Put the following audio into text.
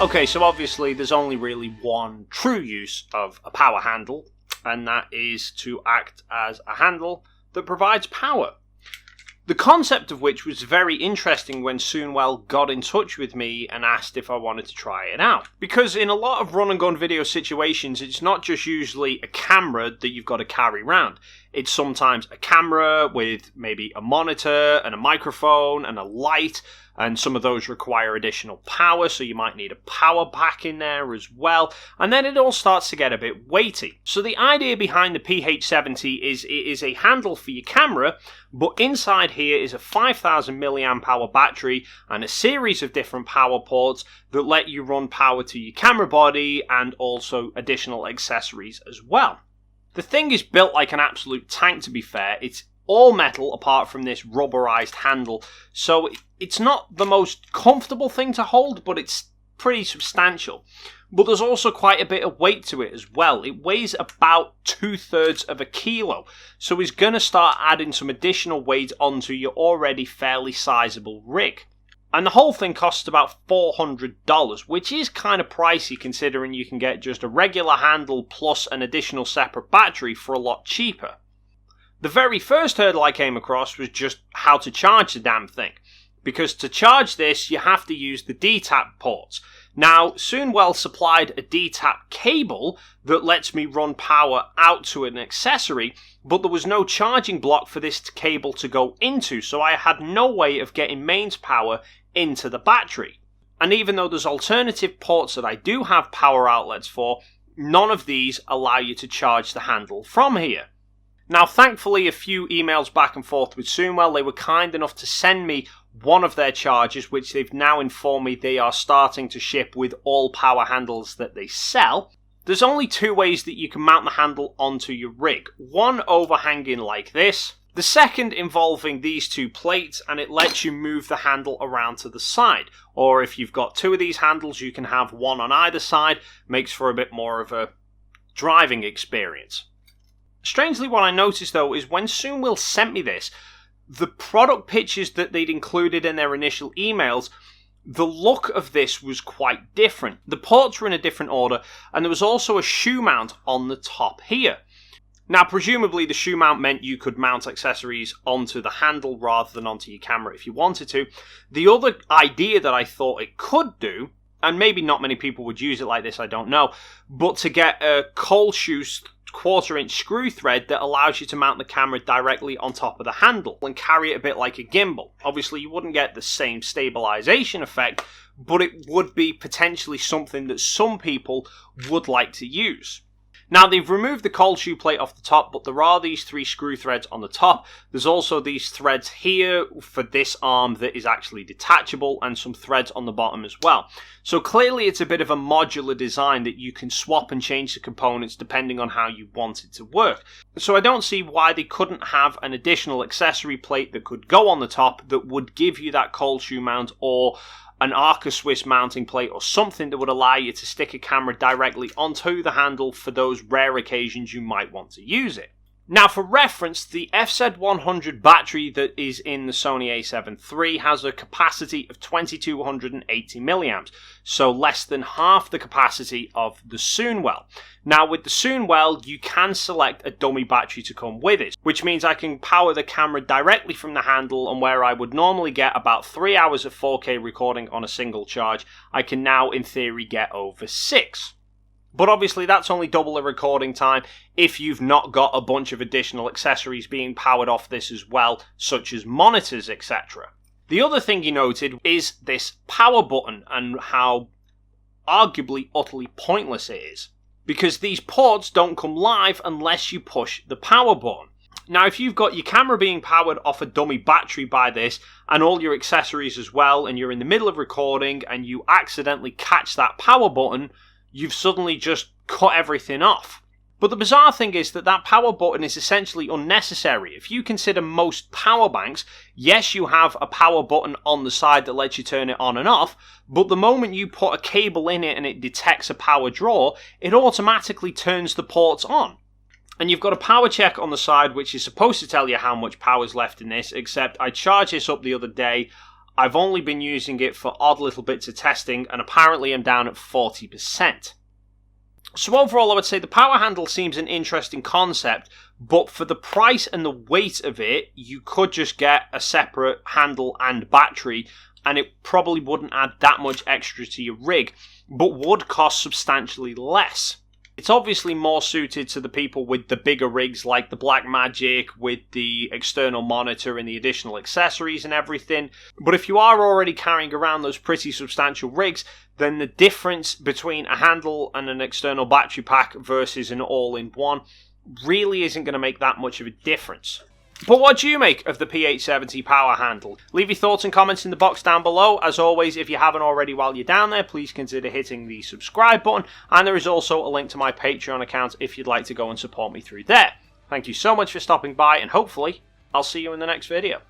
Okay, so obviously there's only really one true use of a power handle, and that is to act as a handle that provides power. The concept of which was very interesting when Soonwell got in touch with me and asked if I wanted to try it out. Because in a lot of run and gun video situations, it's not just usually a camera that you've got to carry around. It's sometimes a camera with maybe a monitor and a microphone and a light, and some of those require additional power, so you might need a power pack in there as well, and then it all starts to get a bit weighty. So the idea behind the PH70 is it is a handle for your camera, but inside here is a 5000 milliamp hour battery and a series of different power ports that let you run power to your camera body and also additional accessories as well. The thing is built like an absolute tank, to be fair. It's all metal apart from this rubberized handle, so it's not the most comfortable thing to hold, but it's pretty substantial. But there's also quite a bit of weight to it as well. It weighs about 2/3 of a kilo, so it's going to start adding some additional weight onto your already fairly sizable rig. And the whole thing costs about $400, which is kind of pricey considering you can get just a regular handle plus an additional separate battery for a lot cheaper. The very first hurdle I came across was just how to charge the damn thing, because to charge this you have to use the D-tap ports. Now, Soonwell supplied a D-tap cable that lets me run power out to an accessory, but there was no charging block for this cable to go into, so I had no way of getting mains power into the battery. And even though there's alternative ports that I do have power outlets for, none of these allow you to charge the handle from here. Now, thankfully, a few emails back and forth with Soonwell, they were kind enough to send me one of their chargers, which they've now informed me they are starting to ship with all power handles that they sell. There's only two ways that you can mount the handle onto your rig. One overhanging like this, the second involving these two plates, and it lets you move the handle around to the side. Or if you've got two of these handles, you can have one on either side, makes for a bit more of a driving experience. Strangely, what I noticed though is when Soonwell sent me this, the product pictures that they'd included in their initial emails, the look of this was quite different. The ports were in a different order, and there was also a shoe mount on the top here. Now, presumably the shoe mount meant you could mount accessories onto the handle rather than onto your camera if you wanted to. The other idea that I thought it could do, and maybe not many people would use it like this, I don't know, but to get a cold shoe 1/4" screw thread that allows you to mount the camera directly on top of the handle and carry it a bit like a gimbal. Obviously you wouldn't get the same stabilization effect, but it would be potentially something that some people would like to use. Now, they've removed the cold shoe plate off the top, but there are these 3 screw threads on the top. There's also these threads here for this arm that is actually detachable, and some threads on the bottom as well. So clearly it's a bit of a modular design that you can swap and change the components depending on how you want it to work. So I don't see why they couldn't have an additional accessory plate that could go on the top that would give you that cold shoe mount, or an Arca Swiss mounting plate or something that would allow you to stick a camera directly onto the handle for those rare occasions you might want to use it. Now, for reference, the FZ100 battery that is in the Sony a7 III has a capacity of 2280 milliamps, so less than half the capacity of the Soonwell. Now, with the Soonwell, you can select a dummy battery to come with it, which means I can power the camera directly from the handle, and where I would normally get about 3 hours of 4K recording on a single charge, I can now, in theory, get over 6. But obviously that's only double the recording time if you've not got a bunch of additional accessories being powered off this as well, such as monitors, etc. The other thing you noted is this power button and how arguably utterly pointless it is, because these ports don't come live unless you push the power button. Now, if you've got your camera being powered off a dummy battery by this and all your accessories as well, and you're in the middle of recording and you accidentally catch that power button, you've suddenly just cut everything off. But the bizarre thing is that that power button is essentially unnecessary. If you consider most power banks, yes, you have a power button on the side that lets you turn it on and off, but the moment you put a cable in it and it detects a power draw, it automatically turns the ports on. And you've got a power check on the side which is supposed to tell you how much power is left in this, except I charged this up the other day. I've only been using it for odd little bits of testing, and apparently I'm down at 40%. So overall, I would say the power handle seems an interesting concept, but for the price and the weight of it, you could just get a separate handle and battery, and it probably wouldn't add that much extra to your rig, but would cost substantially less. It's obviously more suited to the people with the bigger rigs like the Blackmagic with the external monitor and the additional accessories and everything. But if you are already carrying around those pretty substantial rigs, then the difference between a handle and an external battery pack versus an all-in-one really isn't going to make that much of a difference. But what do you make of the PH70 power handle? Leave your thoughts and comments in the box down below. As always, if you haven't already while you're down there, please consider hitting the subscribe button. And there is also a link to my Patreon account if you'd like to go and support me through there. Thank you so much for stopping by, and hopefully I'll see you in the next video.